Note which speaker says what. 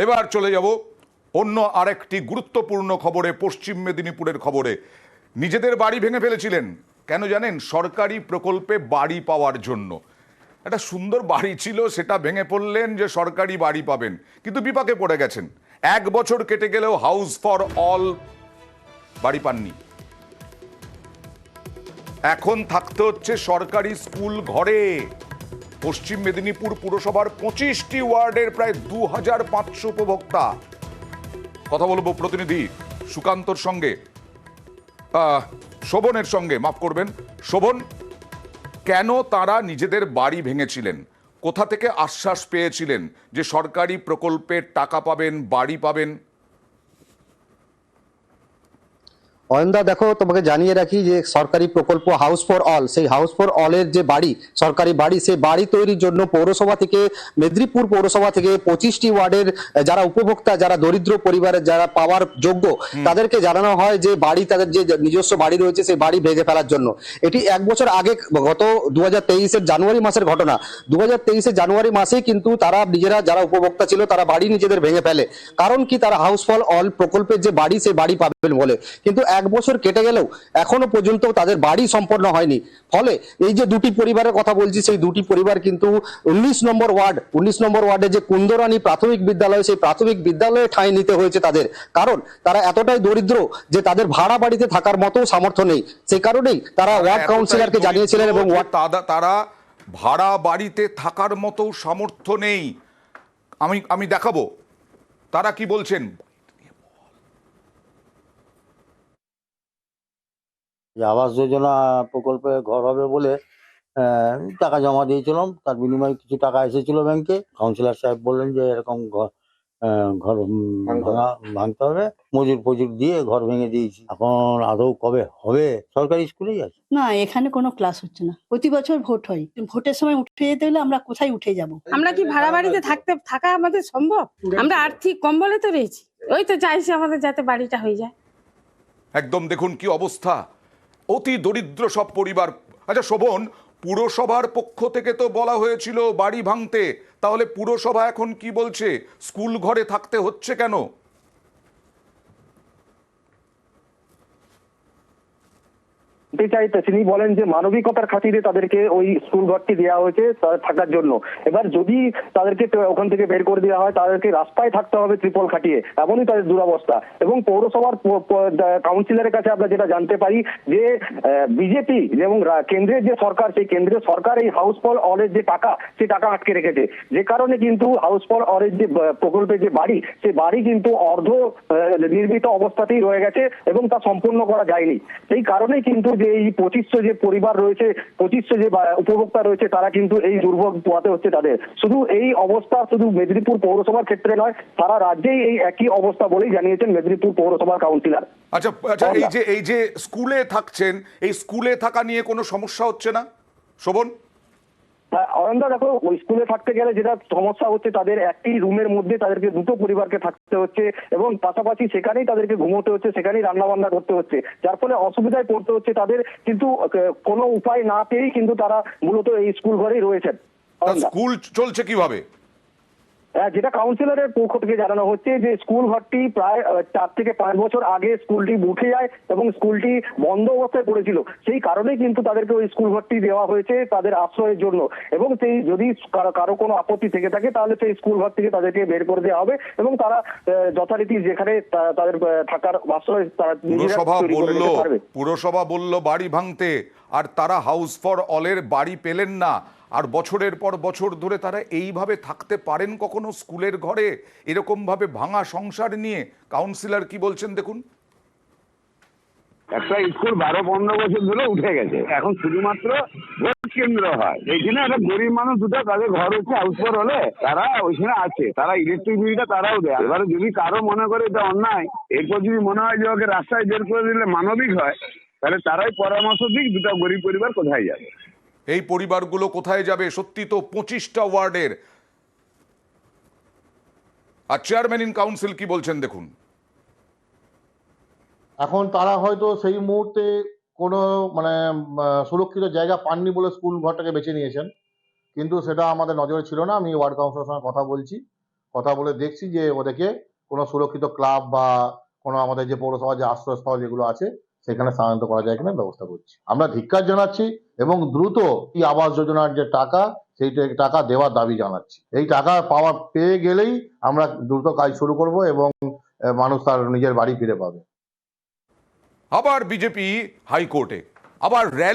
Speaker 1: এবার চলে যাব অন্য আরেকটি গুরুত্বপূর্ণ খবরে, পশ্চিম মেদিনীপুরের খবরে। নিজেদের বাড়ি ভেঙে ফেলেছিলেন কেন জানেন? সরকারি প্রকল্পে বাড়ি পাওয়ার জন্য। একটা সুন্দর বাড়ি ছিল, সেটা ভেঙে পড়লেন যে সরকারি বাড়ি পাবেন, কিন্তু বিপাকে পড়ে গেছেন। 1 বছর কেটে গেলেও হাউস ফর অল বাড়ি পাননি। এখন থাকতে হচ্ছে সরকারি স্কুল ঘরে। পশ্চিম মেদিনীপুর পুরসভার 25টি ওয়ার্ডের প্রায় 2500 উপভোক্তা। কথা বলবো প্রতিনিধি সুকান্তর সঙ্গে, শোভনের সঙ্গে, মাফ করবেন শোভন। কেন তারা নিজেদের বাড়ি ভেঙেছিলেন? কোথা থেকে আশ্বাস পেয়েছিলেন যে সরকারি প্রকল্পের টাকা পাবেন, বাড়ি পাবেন?
Speaker 2: অয়নদা, দেখো, তোমাকে জানিয়ে রাখি যে সরকারি প্রকল্প হাউস ফর অল, সেই হাউস ফর অলের যে বাড়ি, সরকারি বাড়ি, সেই বাড়ি তৈরির জন্য পৌরসভা থেকে, মেদিনীপুর পৌরসভা থেকে 25টি ওয়ার্ডের যারা উপভোক্তা, যারা দরিদ্র পরিবারের, যারা পাওয়ার যোগ্য, তাদেরকে জানানো হয় যে বাড়ি, তাদের যে নিজস্ব বাড়ি রয়েছে সেই বাড়ি ভেঙে ফেলার জন্য। এটি 1 বছর আগে, গত 2023-এর জানুয়ারি মাসের ঘটনা। 2023-এর জানুয়ারি মাসেই কিন্তু তারা নিজেরা, যারা উপভোক্তা ছিল, তারা বাড়ি নিজেদের ভেঙে ফেলে। কারণ কি? তারা হাউস ফর অল প্রকল্পের যে বাড়ি, সেই বাড়ি পাবেন বলে। কিন্তু 1 বছর কেটে গেলেও এখনো পর্যন্ত তাদের বাড়ি সম্পন্ন হয়নি। ফলে এই যে দুটি পরিবারের কথা বলছি, সেই দুটি পরিবার কিন্তু 19 নম্বর ওয়ার্ডে যে কুন্দরানী প্রাথমিক বিদ্যালয়, সেই প্রাথমিক বিদ্যালয়ে ঠাঁই নিতে হয়েছে তাদের। কারণ তারা এতটাই দরিদ্র যে তাদের ভাড়া বাড়িতে থাকার মতো সামর্থ্য নেই। সেই কারণেই তারা ওয়ার্ড কাউন্সিলরকে জানিয়েছিলেন এবং
Speaker 1: তারা ভাড়া বাড়িতে থাকার মতো সামর্থ্য নেই। আমি দেখাবো তারা কি বলছেন।
Speaker 3: আবাস যোজনা প্রকল্পে ঘর হবে বলে টাকা জমা দিয়েছিলাম, তার বিনিময়ে কিছু টাকা এসেছিল ব্যাংকে। কাউন্সিলর সাহেব বললেন যে এরকম ঘর ভাঙতে হবে, মজুর দিয়ে ঘর ভেঙে দিয়েছি। এখন আদৌ কবে হবে? সরকারি স্কুলেই আছে
Speaker 4: না, এখানে কোনো ক্লাস হচ্ছে না। প্রতি বছর ভোট হয়, ভোটের সময় উঠে যেতে হলে আমরা কোথায় উঠে যাব?
Speaker 5: আমরা কি ভাড়া বাড়িতে থাকা আমাদের সম্ভব? আমরা আর্থিক কম্বলে তো রয়েছি, ওই তো চাইছি আমাদের যাতে বাড়িটা হয়ে যায়।
Speaker 1: একদম দেখুন কি অবস্থা, অতি দরিদ্র সব পরিবার। আচ্ছা শোভন, পুরসভার পক্ষ থেকে তো বলা হয়েছিল বাড়ি ভাঙতে, তাহলে পুরসভা এখন কি বলছে? স্কুল ঘরে থাকতে হচ্ছে কেন?
Speaker 6: তিনি বলেন যে মানবিকতার খাতিরে তাদেরকে ওই স্কুল ঘরটি দেওয়া হয়েছে থাকার জন্য। এবার যদি তাদেরকে ওখান থেকে বের করে দেওয়া হয়, তাদেরকে রাস্তায় থাকতে হবে ত্রিপল খাটিয়ে, এমনই তাদের দুরবস্থা। এবং পৌরসভার কাউন্সিলরের কাছে আমরা যেটা জানতে পারি যে বিজেপি এবং কেন্দ্রের যে সরকার, সেই কেন্দ্রীয় সরকার এই হাউস ফর অলের যে টাকা, সেই টাকা আটকে রেখেছে। যে কারণে কিন্তু হাউস ফর অলের যে প্রকল্পের যে বাড়ি, সেই বাড়ি কিন্তু অর্ধ নির্মিত অবস্থাতেই রয়ে গেছে এবং তা সম্পূর্ণ করা যায়নি। সেই কারণেই কিন্তু যে এই 2500 যে পরিবার রয়েছে, 2500 যে উপভোক্তা রয়েছে, তারা কিন্তু এই দুর্ভোগ পোহাতে হচ্ছে তাদের। শুধু এই অবস্থা শুধু মেদিনীপুর পৌরসভার ক্ষেত্রে নয়, সারা রাজ্যেই এই একই অবস্থা বলেই জানিয়েছেন মেদিনীপুর পৌরসভার কাউন্সিলর।
Speaker 1: আচ্ছা, এই যে স্কুলে থাকছেন, এই স্কুলে থাকা নিয়ে কোনো সমস্যা হচ্ছে না শোভন?
Speaker 6: অয়নদা, দেখো, ওই স্কুলে থাকতে গেলে যেটা সমস্যা হচ্ছে, তাদের একটি রুমের মধ্যে তাদেরকে দুটো পরিবারকে থাকতে হচ্ছে এবং পাশাপাশি সেখানেই তাদেরকে ঘুমোতে হচ্ছে, সেখানেই রান্না বান্না করতে হচ্ছে, যার ফলে অসুবিধায় পড়তে হচ্ছে তাদের। কিন্তু কোনো উপায় না পেয়েই কিন্তু তারা মূলত এই স্কুল ঘরেই রয়েছেন।
Speaker 1: স্কুল চলছে কিভাবে?
Speaker 6: যেটা কাউন্সিলরের পক্ষ থেকে জানানো হচ্ছে যে স্কুল ঘরটি প্রায় 4 থেকে 5 বছর আগে স্কুলটি উঠে যায় এবং স্কুলটি বন্ধ অবস্থায় পড়েছিল। সেই কারণেই কিন্তু তাদেরকে ওই স্কুল ঘরটি দেওয়া হয়েছে তাদের আশ্রয়ের জন্য। এবং সেই যদি কারো কোনো আপত্তি থেকে থাকে, তাহলে সেই স্কুল ঘর থেকে তাদেরকে বের করে দেওয়া হবে এবং তারা যথারীতি যেখানে তাদের থাকার আশ্রয়
Speaker 1: পুরসভা বলল বাড়ি ভাঙতে, আর তারা হাউস ফর অলের বাড়ি পেলেন না। আর বছরের পর বছর ধরে তারা এইভাবে থাকতে পারেন কখনো স্কুলের ঘরে, এরকম ভাবে ভাঙা সংসার নিয়ে? কাউন্সিলর কি বলছেন দেখুন।
Speaker 7: একটা স্কুল 12-15 বছর ধরে উঠে গেছে, এখন শুধুমাত্র ভোট কেন্দ্র হয়। এইখানে একটা গরিব মানুষ দুটো, তাদের ঘর হচ্ছে হাউস ফর হলে, তারা ওইখানে আছে, তারা ইলেকট্রিক বিলটা তারাও দেয়। এবারে যদি কারো মনে করে এটা অন্যায়, এরপর যদি মনে হয় যে ওকে রাস্তায় বের করে দিলে মানবিক হয়, তাহলে তারাই পরামর্শ দিক দুটো গরিব পরিবার কোথায় যাবে।
Speaker 1: এই পরিবারগুলো কোথায় যাবে? সত্যি তো 25টা ওয়ার্ডের। আর চেয়ারম্যান ইন কাউন্সিল কি বলছেন দেখুন।
Speaker 8: এখন তারা হয়তো সেই মুহূর্তে কোনো সুরক্ষিত জায়গা পাননি বলে স্কুল ঘরটাকে বেছে নিয়েছেন, কিন্তু সেটা আমাদের নজরে ছিল না। আমি ওয়ার্ড কাউন্সিলরের সঙ্গে কথা বলছি, কথা বলে দেখছি যে ওদেরকে কোনো সুরক্ষিত ক্লাব বা কোনো আমাদের যে পৌরসভার যে আশ্রয়স্থল যেগুলো আছে সেখানে স্থানান্তর করা যায় কিনা ব্যবস্থা করছি। আমরা ধিক্কার জানাচ্ছি এবং দ্রুত এই আবাস যোজনার যে টাকা সেই টাকা দেওয়ার দাবি জানাচ্ছি। এই টাকা পেয়ে গেলেই আমরা দ্রুত কাজ শুরু করব এবং মানুষ তার নিজের বাড়ি ফিরে পাবে।
Speaker 1: আবার বিজেপি হাইকোর্টে, আবার র্যালি